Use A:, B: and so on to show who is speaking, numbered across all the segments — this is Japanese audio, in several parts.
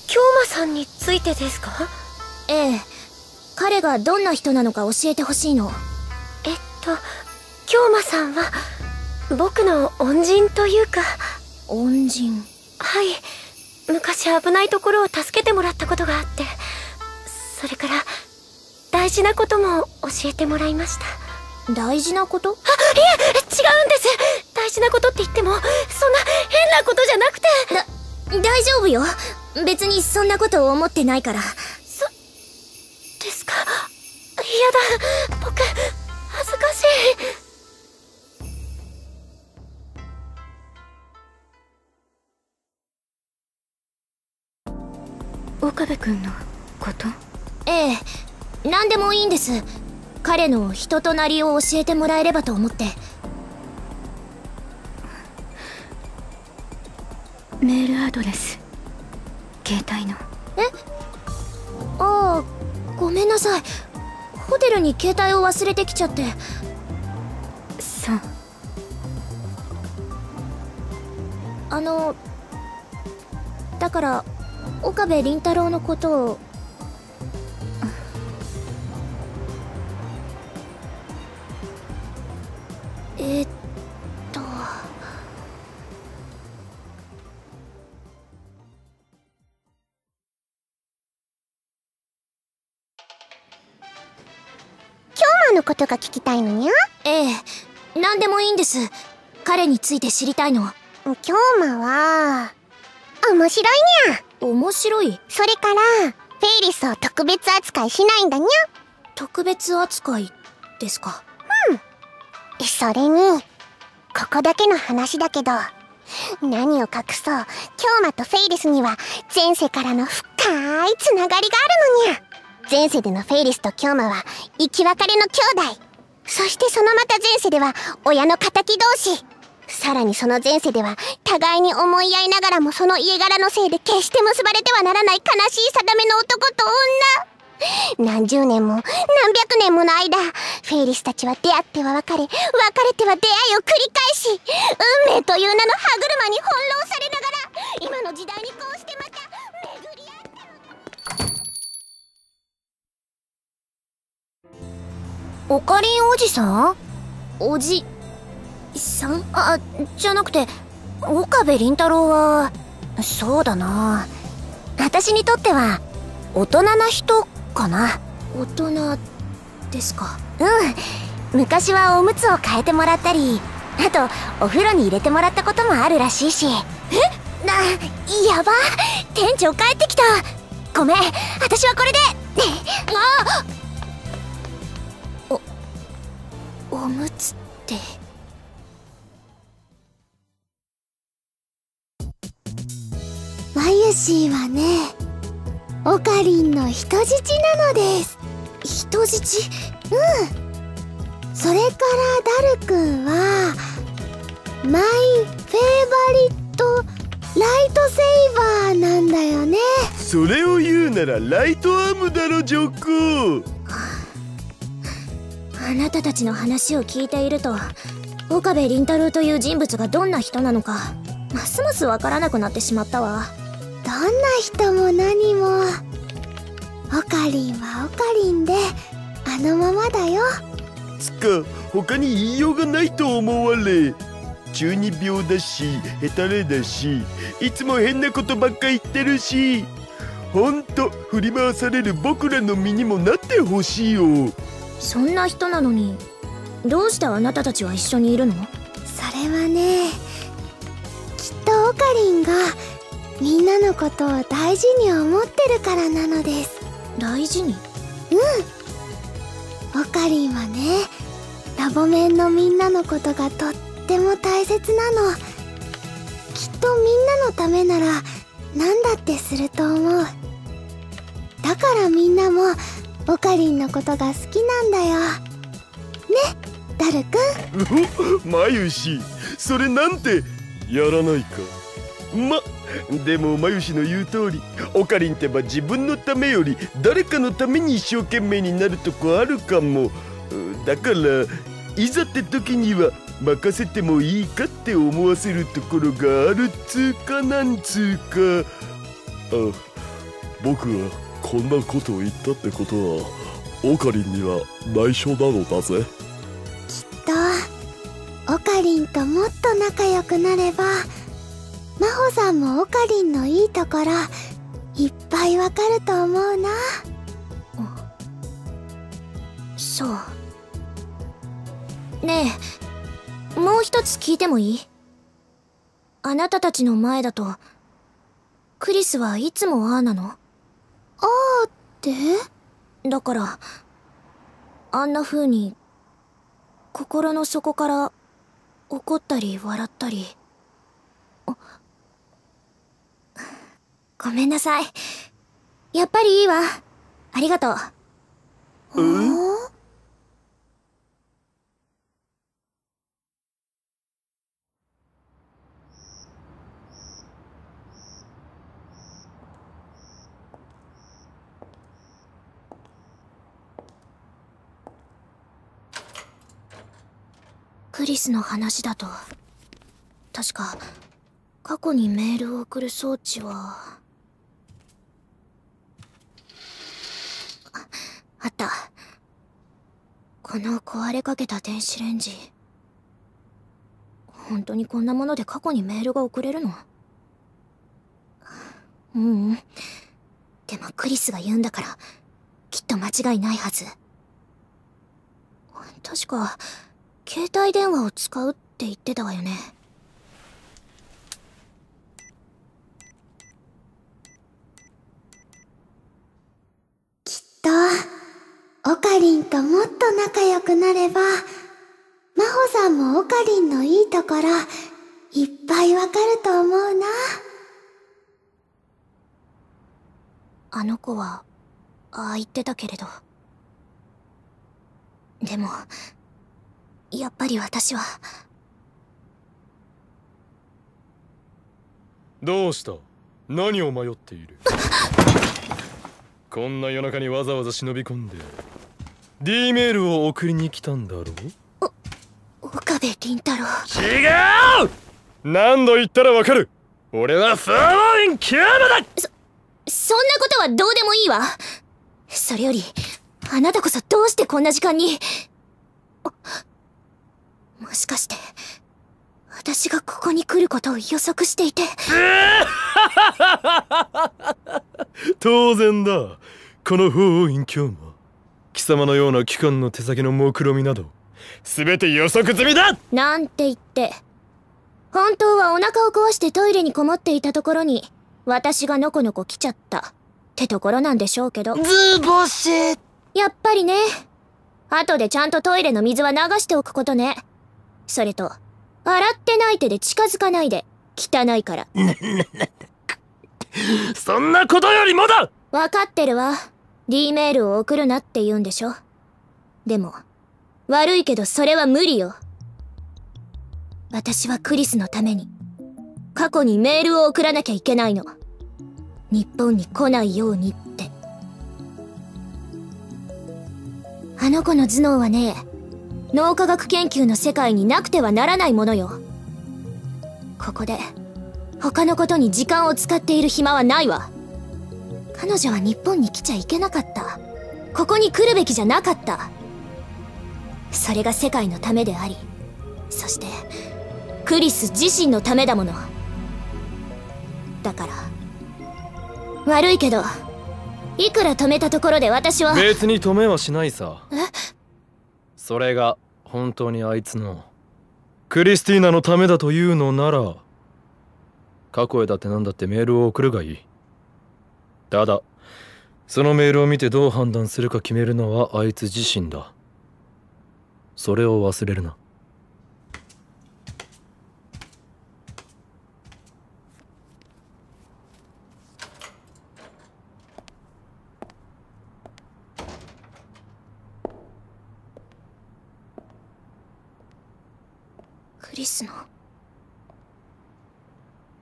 A: 京馬さんについてですか？
B: ええ、彼がどんな人なのか教えてほしいの。
A: 京馬さんは僕の恩人というか。
B: 恩人？
A: はい、昔危ないところを助けてもらったことがあって、それから大事なことも教えてもらいました。
B: 大事なこと？
A: いえ、違うんです。大事なことって言ってもそんな変なことじゃなくて。
B: 大丈夫よ。別にそんなことを思ってないから。
A: ですか。嫌だ、僕恥ずかしい。岡部君のこと？
B: ええ、何でもいいんです。彼の人となりを教えてもらえればと思って。
A: メールアドレス、携帯の。
B: ああ、ごめんなさい。ホテルに携帯を忘れてきちゃって。
A: そう。
B: だから岡部倫太郎のことを。
C: 京馬のことが聞きたいのにゃ？
B: ええ、何でもいいんです。彼について知りたいの。
C: 京馬は面白いにゃ。
B: 面白い？
C: それからフェイリスを特別扱いしないんだにゃ。
B: 特別扱いですか？
C: それにここだけの話だけど、何を隠そう京馬とフェイリスには前世からの深いつながりがあるのにゃ。前世でのフェイリスと京馬は生き別れの兄弟。そしてそのまた前世では親の敵同士。さらにその前世では互いに思い合いながらもその家柄のせいで決して結ばれてはならない悲しい定めの男と女。何十年も何百年もの間、フェイリスたちは出会っては別れ、別れては出会いを繰り返し、運命という名の歯車に翻弄されながら今の時代にこうしてまた巡り合って。
B: オカリンおじさん？おじさん？じゃなくて岡部倫太郎は。そうだな、私にとっては大人な人かな。大人ですか？
C: 昔はおむつを変えてもらったり、あとお風呂に入れてもらったこともあるらしいし。やば、店長帰ってきた。ごめん、私はこれで。
B: おむつって。
C: マユシーはね、オカリンの人質なのです。
B: 人質？
C: それからダルくんはマイフェイバリットライトセイバーなんだよね。
D: それを言うならライトアームだろ、ジョコ。
B: あなたたちの話を聞いていると、岡部倫太郎という人物がどんな人なのかますますわからなくなってしまったわ。
C: どんな人も何もオカリンはオカリンであのままだよ。
D: つか他に言いようがないと思われ。中二病だしヘタレだし、いつも変なことばっか言ってるし、ほんと振り回される僕らの身にもなってほしいよ。
B: そんな人なのにどうしてあなたたちは一緒にいるの？
C: それはね、きっとオカリンがみんなのことを大事に思ってるからなのです。
B: 大事に？
C: オカリンはね、ラボメンのみんなのことがとっても大切なの。きっとみんなのためなら何だってすると思う。だからみんなもオカリンのことが好きなんだよね、ダルくん。
D: マユシ、それなんてやらないか。でもマユシの言う通り、オカリンってば自分のためより誰かのために一生懸命になるとこあるかも。だからいざって時には任せてもいいかって思わせるところがあるっつうかなんつうか。僕がこんなことを言ったってことはオカリンには内緒なのだぜ。
C: きっとオカリンともっと仲良くなれば真帆さんもオカリンのいいところいっぱいわかると思うな。
B: そうねえ、もう一つ聞いてもいい？あなたたちの前だとクリスはいつもああなの？
C: あーって
B: だからあんな風に心の底から怒ったり笑ったり。ごめんなさい。やっぱりいいわ。ありがとう。クリスの話だと確か過去にメールを送る装置はあった。この壊れかけた電子レンジ、本当にこんなもので過去にメールが送れるの？でもクリスが言うんだからきっと間違いないはず。確か携帯電話を使うって言ってたわよね。
C: きっとオカリンともっと仲良くなれば真帆さんもオカリンのいいところいっぱいわかると思うな。
B: あの子はああ言ってたけれど、でもやっぱり私は。
E: どうした？何を迷っている？こんな夜中にわざわざ忍び込んで D メールを送りに来たんだろう？
B: 岡部倫太郎。
E: 違う！何度言ったらわかる。俺はサーモンインキューブだ。
B: そんなことはどうでもいいわ。それよりあなたこそどうしてこんな時間に。もしかして私がここに来ることを予測していて。
E: 当然だ。この法院教魔、貴様のような機関の手先の目論みなど全て予測済みだ。
B: なんて言って本当はお腹を壊してトイレにこもっていたところに私がのこのこ来ちゃったってところなんでしょうけど。
F: ズボシ。
B: やっぱりね。後でちゃんとトイレの水は流しておくことね。それと洗ってない手で近づかないで。汚いから。
E: そんなことよりもだ。
B: わかってるわ。D メールを送るなって言うんでしょ。でも悪いけどそれは無理よ。私はクリスのために過去にメールを送らなきゃいけないの。日本に来ないようにって。あの子の頭脳はね、脳科学研究の世界になくてはならないものよ。ここで他のことに時間を使っている暇はないわ。彼女は日本に来ちゃいけなかった。ここに来るべきじゃなかった。それが世界のためであり、そしてクリス自身のためだもの。だから悪いけどいくら止めたところで私は。
E: 別に止めはしないさ。それが本当にあいつのクリスティーナのためだというのなら過去へだって何だってメールを送るがいい。ただそのメールを見てどう判断するか決めるのはあいつ自身だ。それを忘れるな。
B: クリスの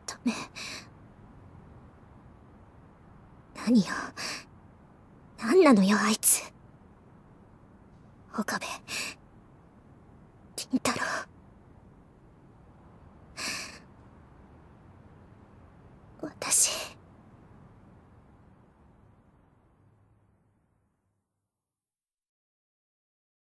B: ため。何よ、何なのよあいつ。岡部倫太郎。私